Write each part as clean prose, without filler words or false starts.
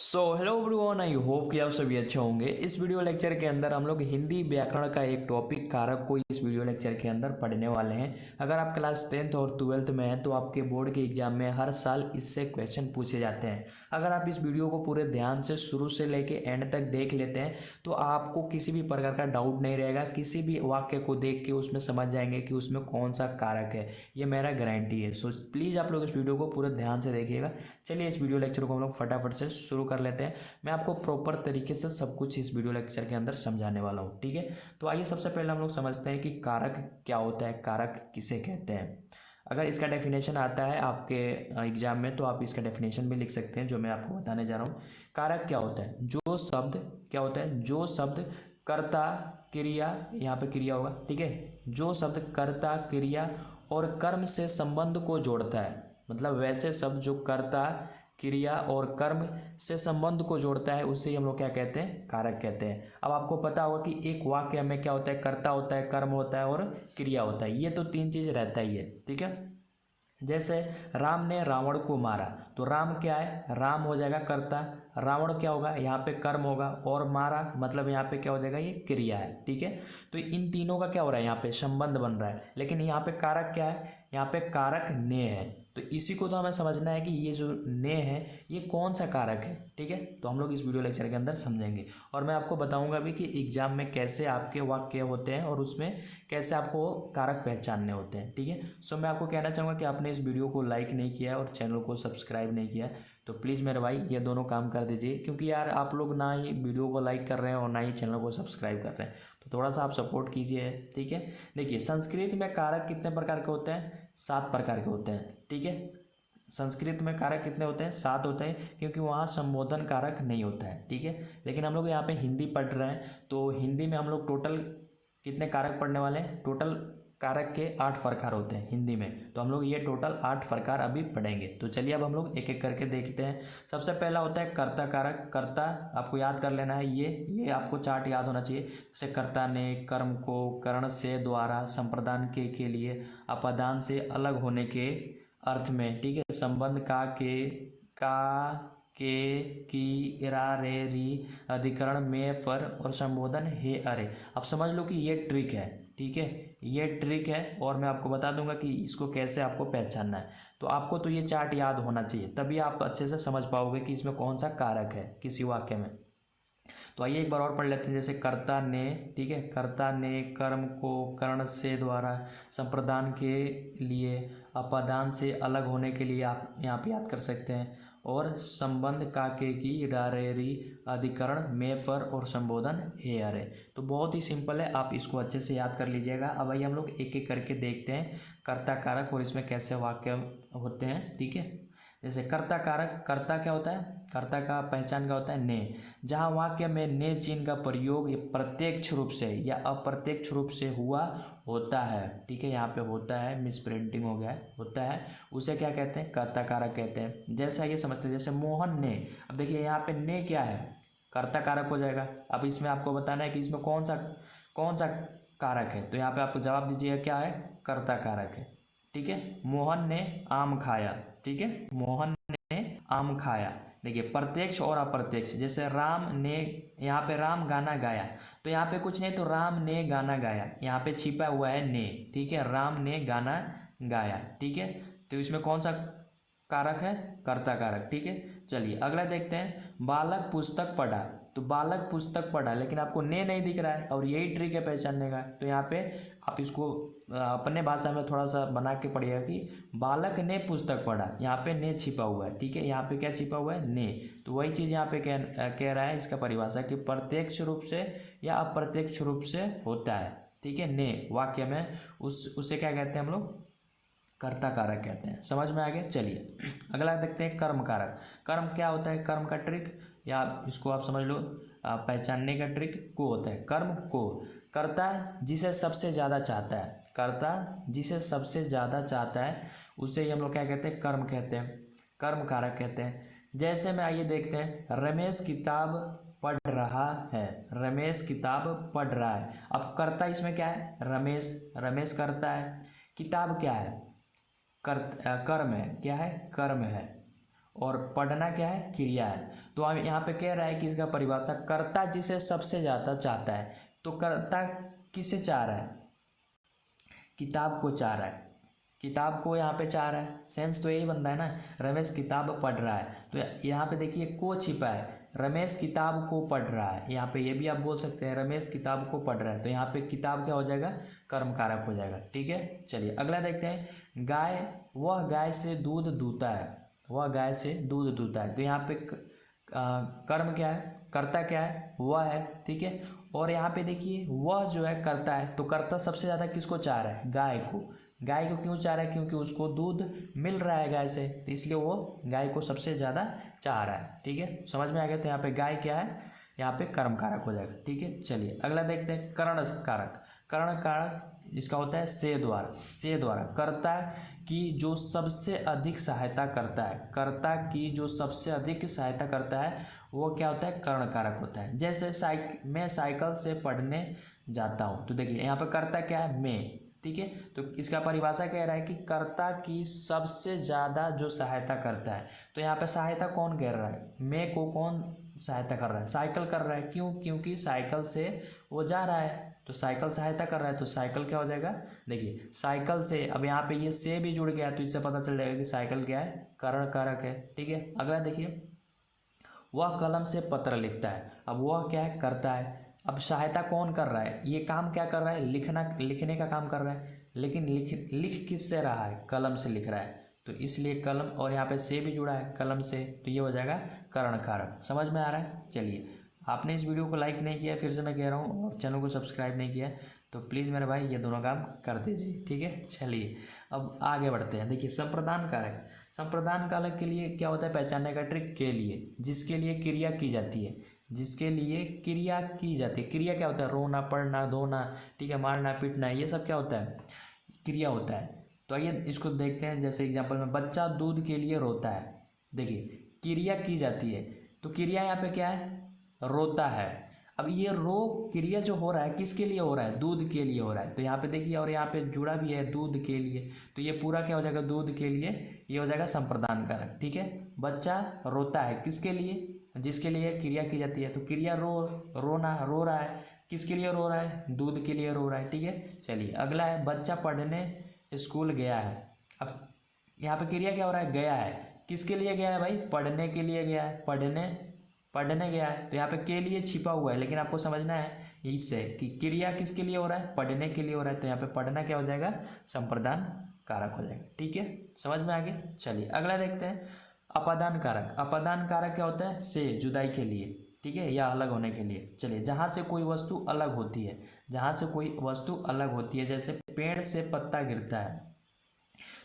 So hello everyone, I hope कि आप सभी अच्छे होंगे। इस वीडियो लेक्चर के अंदर हम लोग हिंदी व्याकरण का एक टॉपिक कारक को इस वीडियो लेक्चर के अंदर पढ़ने वाले हैं। अगर आप क्लास 10th और 12th में हैं तो आपके बोर्ड के एग्जाम में हर साल इससे क्वेश्चन पूछे जाते हैं। अगर आप इस वीडियो को पूरे ध्यान से शुरू से लेके एंड तक देख लेते हैं तो आपको किसी भी प्रकार का डाउट नहीं रहेगा। किसी भी वाक्य को देख के उसमें समझ जाएंगे कि उसमें कौन सा कारक है, ये मेरा गारंटी है। सो प्लीज़ आप लोग इस वीडियो को पूरे ध्यान से देखिएगा। चलिए इस वीडियो लेक्चर को हम लोग फटाफट से शुरू कर लेते हैं। मैं आपको प्रॉपर तरीके से सब कुछ इस वीडियो लेक्चर के अंदर समझाने वाला हूँ, ठीक है। तो आइए सबसे पहले हम लोग समझते हैं कि कारक क्या होता है, कारक किसे कहते हैं। अगर इसका डेफिनेशन आता है आपके एग्जाम में तो आप इसका डेफिनेशन भी लिख सकते हैं, जो मैं आपको बताने जा रहा हूँ। कारक क्या होता है? जो शब्द क्या होता है? जो शब्द कर्ता क्रिया, यहाँ पे क्रिया होगा, ठीक है। जो शब्द कर्ता क्रिया और कर्म से संबंध को जोड़ता है, मतलब वैसे शब्द जो कर्ता क्रिया और कर्म से संबंध को जोड़ता है उसे हम लोग क्या कहते हैं? कारक कहते हैं। अब आपको पता होगा कि एक वाक्य में क्या होता है? कर्ता होता है, कर्म होता है और क्रिया होता है। ये तो तीन चीज रहता ही है, ठीक है। जैसे राम ने रावण को मारा, तो राम क्या है? राम हो जाएगा कर्ता, रावण क्या होगा? यहाँ पे कर्म होगा, और मारा मतलब यहाँ पे क्या हो जाएगा? ये क्रिया है, ठीक है। तो इन तीनों का क्या हो रहा है? यहाँ पे संबंध बन रहा है। लेकिन यहाँ पे कारक क्या है? यहाँ पे कारक ने है। तो इसी को तो हमें समझना है कि ये जो ने है ये कौन सा कारक है, ठीक है। तो हम लोग इस वीडियो लेक्चर के अंदर समझेंगे और मैं आपको बताऊंगा भी कि एग्जाम में कैसे आपके वाक्य होते हैं और उसमें कैसे आपको कारक पहचानने होते हैं, ठीक है। सो मैं आपको कहना चाहूँगा कि आपने इस वीडियो को लाइक नहीं किया है और चैनल को सब्सक्राइब नहीं किया है तो प्लीज़ मेरे भाई ये दोनों काम कर दीजिए, क्योंकि यार आप लोग ना ही वीडियो को लाइक कर रहे हैं और ना ही चैनल को सब्सक्राइब कर रहे हैं, तो थोड़ा सा आप सपोर्ट कीजिए, ठीक है। देखिए संस्कृत में कारक कितने प्रकार के होते हैं? 7 प्रकार के होते हैं, ठीक है। संस्कृत में कारक कितने होते हैं? 7 होते हैं, क्योंकि वहाँ संबोधन कारक नहीं होता है, ठीक है। लेकिन हम लोग यहाँ पे हिंदी पढ़ रहे हैं तो हिंदी में हम लोग टोटल कितने कारक पढ़ने वाले हैं? टोटल कारक के 8 प्रकार होते हैं हिंदी में, तो हम लोग ये टोटल 8 प्रकार अभी पढ़ेंगे। तो चलिए अब हम लोग एक एक करके देखते हैं। सबसे पहला होता है कर्ता कारक। कर्ता आपको याद कर लेना है, ये आपको चार्ट याद होना चाहिए। जैसे कर्ता ने कर्म को करण से द्वारा संप्रदान के लिए अपादान से अलग होने के अर्थ में, ठीक है, संबंध का की रा रे री अधिकरण में पर और संबोधन हे अरे। अब समझ लो कि ये ट्रिक है, ठीक है, ये ट्रिक है और मैं आपको बता दूंगा कि इसको कैसे आपको पहचानना है। तो आपको तो ये चार्ट याद होना चाहिए, तभी आप अच्छे से समझ पाओगे कि इसमें कौन सा कारक है किसी वाक्य में। तो आइए एक बार और पढ़ लेते हैं। जैसे कर्ता ने, ठीक है, कर्ता ने कर्म को कर्ण से द्वारा संप्रदान के लिए अपादान से अलग होने के लिए आप यहाँ पे याद कर सकते हैं, और संबंध काके की रारेरी अधिकरण में पर और संबोधन हे अरे। तो बहुत ही सिंपल है, आप इसको अच्छे से याद कर लीजिएगा। अब आइए हम लोग एक एक करके देखते हैं कर्ता कारक और इसमें कैसे वाक्य होते हैं, ठीक है। जैसे कर्ता कारक, कर्ता क्या होता है? कर्ता का पहचान क्या होता है? ने। जहाँ वाक्य में ने चिन्ह का प्रयोग प्रत्यक्ष रूप से या अप्रत्यक्ष रूप से हुआ होता है, ठीक है, यहाँ पे होता है, मिस प्रिंटिंग हो गया है, होता है, उसे क्या कहते हैं? कर्ता कारक कहते हैं। जैसा ये समझते हैं, जैसे मोहन ने, अब देखिए यहाँ पे ने क्या है? कर्ता कारक हो जाएगा। अब इसमें आपको बताना है कि इसमें कौन सा कारक है, तो यहाँ पे आपको जवाब दीजिएगा क्या है? कर्ता कारक है, ठीक है। मोहन ने आम खाया, ठीक है, मोहन ने आम खाया। देखिए प्रत्यक्ष और अप्रत्यक्ष, जैसे राम ने, यहाँ पे राम गाना गाया, तो यहाँ पे कुछ नहीं, तो राम ने गाना गाया, यहाँ पे छिपा हुआ है ने, ठीक है, राम ने गाना गाया, ठीक है। तो इसमें कौन सा कारक है? कर्ता कारक, ठीक है। चलिए अगला देखते हैं। बालक पुस्तक पढ़ा, तो बालक पुस्तक पढ़ा, लेकिन आपको ने नहीं दिख रहा है और यही ट्रिक है पहचानने का। तो यहाँ पे आप इसको अपने भाषा में थोड़ा सा बना के पढ़िएगा कि बालक ने पुस्तक पढ़ा, यहाँ पे ने छिपा हुआ है, ठीक है, यहाँ पे क्या छिपा हुआ है? ने। तो वही चीज़ यहाँ पे कह रहा है इसका परिभाषा कि प्रत्यक्ष रूप से या अप्रत्यक्ष रूप से होता है, ठीक है, ने वाक्य में उसे क्या कहते हैं हम लोग? कर्ता कारक कहते हैं। समझ में आ गया? चलिए अगला देखते हैं कर्म कारक। कर्म क्या होता है? कर्म का ट्रिक, या इसको आप समझ लो पहचानने का ट्रिक को होता है। कर्म को, कर्ता जिसे सबसे ज़्यादा चाहता है, कर्ता जिसे सबसे ज़्यादा चाहता है उसे ही हम लोग क्या कहते हैं? कर्म कहते हैं, कर्म कारक कहते हैं। जैसे में आइए देखते हैं, रमेश किताब पढ़ रहा है, रमेश किताब पढ़ रहा है। अब कर्ता इसमें क्या है? रमेश करता है, किताब क्या है? कर्म है, क्या है? कर्म है, और पढ़ना क्या है, क्रिया है। तो अब यहाँ पे कह रहा है कि इसका परिभाषा, कर्ता जिसे सबसे ज़्यादा चाहता है। तो कर्ता किसे चाह रहा है, किताब को चाह रहा है, किताब को यहाँ पे चाह रहा है। सेंस तो यही बन रहा है ना, रमेश किताब पढ़ रहा है। तो यहाँ पे देखिए को छिपा है, रमेश किताब को पढ़ रहा है। यहाँ पे ये भी आप बोल सकते हैं रमेश किताब को पढ़ रहा है। तो यहाँ पे किताब क्या हो जाएगा, कर्म कारक हो जाएगा। ठीक है, चलिए अगला देखते हैं। गाय, वह गाय से दूध दूता है, वह गाय से दूध दूता है। तो यहाँ पे कर्म क्या है, कर्ता क्या है, वह है। ठीक है, और यहाँ पे देखिए वह जो है कर्ता है। तो कर्ता सबसे ज़्यादा किसको चाह रहा है, गाय को। गाय को क्यों चाह रहा है, क्योंकि उसको दूध मिल रहा है गाय से, तो इसलिए वो गाय को सबसे ज़्यादा चाह रहा है। ठीक है, समझ में आ गया। तो यहाँ पे गाय क्या है, यहाँ पे कर्म कारक हो जाएगा। ठीक है, चलिए अगला देखते हैं। करण कारक, करण कारक इसका होता है से द्वारा, से द्वारा। कर्ता की जो सबसे अधिक सहायता करता है, कर्ता की जो सबसे अधिक सहायता करता है वो क्या होता है, कर्ण कारक होता है। जैसे मैं साइकिल से पढ़ने जाता हूँ। तो देखिए यहाँ पे कर्ता क्या है, मैं। ठीक है, तो इसका परिभाषा कह रहा है कि कर्ता की सबसे ज़्यादा जो सहायता करता है। तो यहाँ पे सहायता कौन कर रहा है, मैं को कौन सहायता कर रहा है, साइकिल कर रहा है। क्यों, क्योंकि साइकिल से वो जा रहा है, तो साइकिल सहायता कर रहा है। तो साइकिल क्या हो जाएगा, देखिए साइकिल से, अब यहाँ पे ये से भी जुड़ गया, तो इससे पता चल जाएगा कि साइकिल क्या है, कर्ण कारक है। ठीक है, अगला देखिए। वह कलम से पत्र लिखता है। अब वह क्या है, करता है। अब सहायता कौन कर रहा है, ये काम क्या कर रहा है, लिखना, लिखने का काम कर रहा है। लेकिन लिख किससे रहा है, कलम से लिख रहा है। तो इसलिए कलम, और यहाँ पे से भी जुड़ा है कलम से, तो ये हो जाएगा कर्ण कारक। समझ में आ रहा है। चलिए, आपने इस वीडियो को लाइक नहीं किया, फिर से मैं कह रहा हूँ, और चैनल को सब्सक्राइब नहीं किया, तो प्लीज़ मेरे भाई ये दोनों काम कर दीजिए। ठीक है, चलिए अब आगे बढ़ते हैं। देखिए संप्रदान कारक, संप्रदान कारक के लिए क्या होता है, पहचानने का ट्रिक, के लिए, जिसके लिए क्रिया की जाती है, जिसके लिए क्रिया की जाती है। क्रिया क्या होता है, रोना, पढ़ना, धोना, ठीक है, मारना, पीटना, ये सब क्या होता है, क्रिया होता है। तो आइए इसको देखते हैं। जैसे एग्जांपल में, बच्चा दूध के लिए रोता है। देखिए क्रिया की जाती है, तो क्रिया यहाँ पे क्या है, रोता है। अब ये रो क्रिया जो हो रहा है किसके लिए हो रहा है, दूध के लिए हो रहा है। तो यहाँ पे देखिए, और यहाँ पे जुड़ा भी है दूध के लिए, तो ये पूरा क्या हो जाएगा, दूध के लिए, ये हो जाएगा संप्रदान कारक। ठीक है, बच्चा रोता है किसके लिए, जिसके लिए क्रिया की जाती है। तो क्रिया रोना, रो रहा है, किसके लिए रो रहा है, दूध के लिए रो रहा है। ठीक है, चलिए अगला है, बच्चा पढ़ने स्कूल गया है। अब यहाँ पे क्रिया क्या हो रहा है, गया है, किसके लिए गया है भाई, पढ़ने के लिए गया है, पढ़ने गया है। तो यहाँ पे के लिए छिपा हुआ है, लेकिन आपको समझना है इससे कि क्रिया किसके लिए हो रहा है, पढ़ने के लिए हो रहा है। तो यहाँ पे पढ़ना क्या हो जाएगा, संप्रदान कारक हो जाएगा। ठीक है, समझ में आ गया। चलिए अगला देखते हैं, अपादान कारक। अपादान कारक क्या होता है, से, जुदाई के लिए, ठीक है, या अलग होने के लिए। चलिए, जहाँ से कोई वस्तु अलग होती है, जहाँ से कोई वस्तु अलग होती है, जैसे पेड़ से पत्ता गिरता है।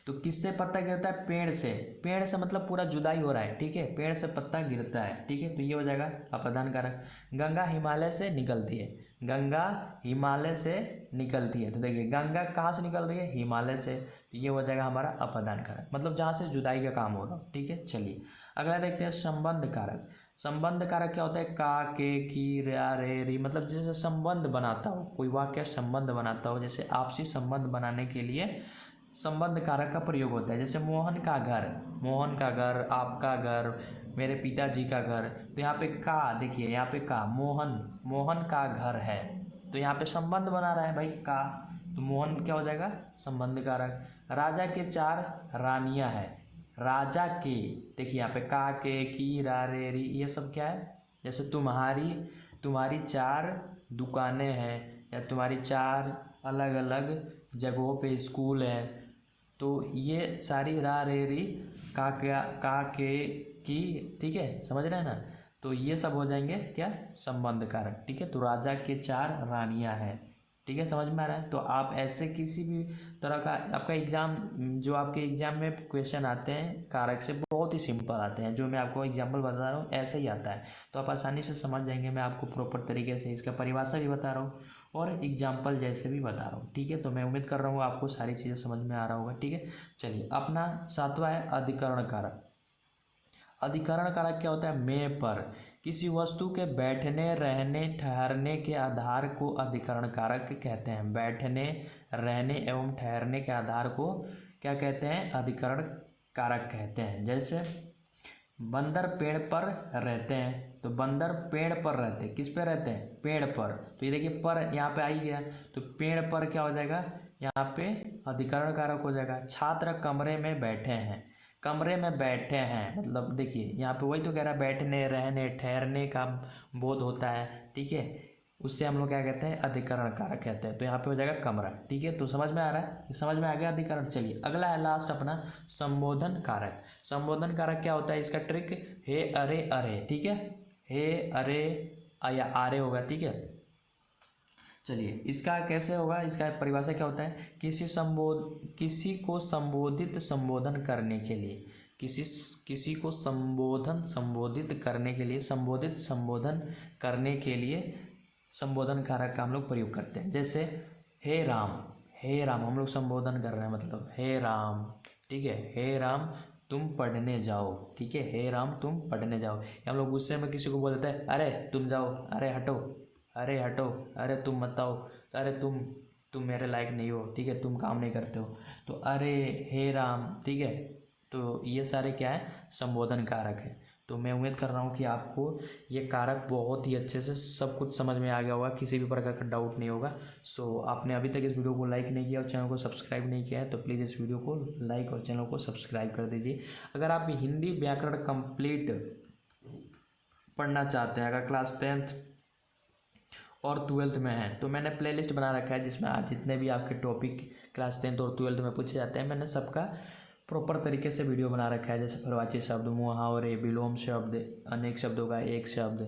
तो किससे पत्ता गिरता है, पेड़ से, पेड़ से मतलब पूरा जुदाई हो रहा है। ठीक है, पेड़ से पत्ता गिरता है। ठीक है, तो ये हो जाएगा अपादान कारक। गंगा हिमालय से निकलती है, गंगा हिमालय से निकलती है। तो देखिए गंगा कहाँ से निकल रही है, हिमालय से, तो ये हो जाएगा हमारा अपादान कारक, मतलब जहाँ से जुदाई का काम हो रहा हो। ठीक है, चलिए अगला देखते हैं, संबंध कारक। संबंध कारक क्या होता है, का, के, की, रा, रे, री, मतलब जैसे संबंध बनाता हो, कोई वाक्य संबंध बनाता हो, जैसे आपसी संबंध बनाने के लिए संबंध कारक का प्रयोग होता है। जैसे मोहन का घर, मोहन का घर, आपका घर, मेरे पिताजी का घर। तो यहाँ पे का, देखिए यहाँ पे का, मोहन का घर है, तो यहाँ पे संबंध बना रहा है भाई का, तो मोहन क्या हो जाएगा, संबंध कारक। राजा के 4 रानियां हैं, राजा के, देखिए यहाँ पे का, के, की, रा, रे, री, ये सब क्या है। जैसे तुम्हारी 4 दुकानें हैं, या तुम्हारी 4 अलग अलग जगहों पे स्कूल है। तो ये सारी रा, रे, री, का, के, की, ठीक है, समझ रहे हैं ना। तो ये सब हो जाएंगे क्या, संबंध कारक। ठीक है, तो राजा के 4 रानियां हैं। ठीक है, समझ में आ रहा है। तो आप ऐसे किसी भी तरह का आपका एग्जाम, जो आपके एग्जाम में क्वेश्चन आते हैं कारक से, बहुत ही सिंपल आते हैं, जो मैं आपको एग्जाम्पल बता रहा हूँ ऐसे ही आता है, तो आप आसानी से समझ जाएंगे। मैं आपको प्रॉपर तरीके से इसका परिभाषा भी बता रहा हूँ और एग्जाम्पल जैसे भी बता रहा हूँ। ठीक है, तो मैं उम्मीद कर रहा हूँ आपको सारी चीज़ें समझ में आ रहा होगा। ठीक है, चलिए अपना 7वां है अधिकरण कारक। अधिकरण कारक क्या होता है, मैं पर, किसी वस्तु के बैठने, रहने, ठहरने के आधार को अधिकरण कारक कहते हैं। बैठने, रहने एवं ठहरने के आधार को क्या कहते हैं, अधिकरण कारक कहते हैं। जैसे बंदर पेड़ पर रहते हैं, तो बंदर पेड़ पर रहते हैं, किस पे रहते हैं, पेड़ पर। तो ये देखिए पर यहाँ पे आ ही गया, तो पेड़ पर क्या हो जाएगा, यहाँ पे अधिकरण कारक हो जाएगा। छात्र कमरे में बैठे हैं, कमरे में बैठे हैं मतलब देखिए यहाँ पे वही तो कह रहा है, बैठने, रहने, ठहरने का बोध होता है, ठीक है, उससे हम लोग क्या कहते हैं, अधिकरण कारक कहते हैं। तो यहाँ पे हो जाएगा कमरा, ठीक है। तो समझ में आ रहा है, समझ में आ गया अधिकरण। चलिए अगला है लास्ट अपना संबोधन कारक। संबोधन कारक क्या होता है, इसका ट्रिक हे अरे अरे, ठीक है, हे अरे या आरे होगा, ठीक है। चलिए इसका कैसे होगा, इसका परिभाषा क्या होता है, किसी को संबोधन करने के लिए, किसी को संबोधित करने के लिए, संबोधन करने के लिए संबोधन कारक का हम लोग प्रयोग करते हैं। जैसे हे राम, हे राम हम लोग संबोधन कर रहे हैं, मतलब हे राम, ठीक है, हे राम तुम पढ़ने जाओ, ठीक है, हे राम तुम पढ़ने जाओ। हम लोग गुस्से में किसी को बोल देते हैं, अरे तुम जाओ, अरे हटो, अरे हटो, अरे तुम मत आओ, अरे तुम मेरे लायक नहीं हो, ठीक है, तुम काम नहीं करते हो। तो अरे, हे राम, ठीक है। तो ये सारे क्या है, संबोधन कारक है। तो मैं उम्मीद कर रहा हूँ कि आपको ये कारक बहुत ही अच्छे से सब कुछ समझ में आ गया होगा, किसी भी प्रकार का डाउट नहीं होगा। सो आपने अभी तक इस वीडियो को लाइक नहीं किया और चैनल को सब्सक्राइब नहीं किया है तो प्लीज़ इस वीडियो को लाइक और चैनल को सब्सक्राइब कर दीजिए। अगर आप हिंदी व्याकरण कंप्लीट पढ़ना चाहते हैं, अगर क्लास 10th और 12th में हैं, तो मैंने प्लेलिस्ट बना रखा है जिसमें आज जितने भी आपके टॉपिक क्लास 10th और 12th में पूछे जाते हैं, मैंने सबका प्रॉपर तरीके से वीडियो बना रखा है। जैसे पर्यायवाची शब्द, मुहावरे, विलोम शब्द, अनेक शब्दों का एक शब्द,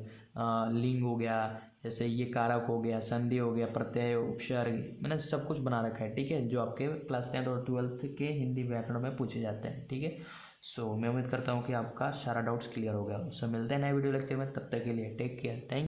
लिंग हो गया, जैसे ये कारक हो गया, संधि हो गया, प्रत्यय, उपसर्ग, मैंने सब कुछ बना रखा है, ठीक है, जो आपके क्लास 10th और 12th के हिंदी व्याकरण में पूछे जाते हैं, ठीक है। सो मैं उम्मीद करता हूँ कि आपका सारा डाउट्स क्लियर हो गया। सो मिलते हैं नए वीडियो लेक्चर में, तब तक के लिए टेक केयर, थैंक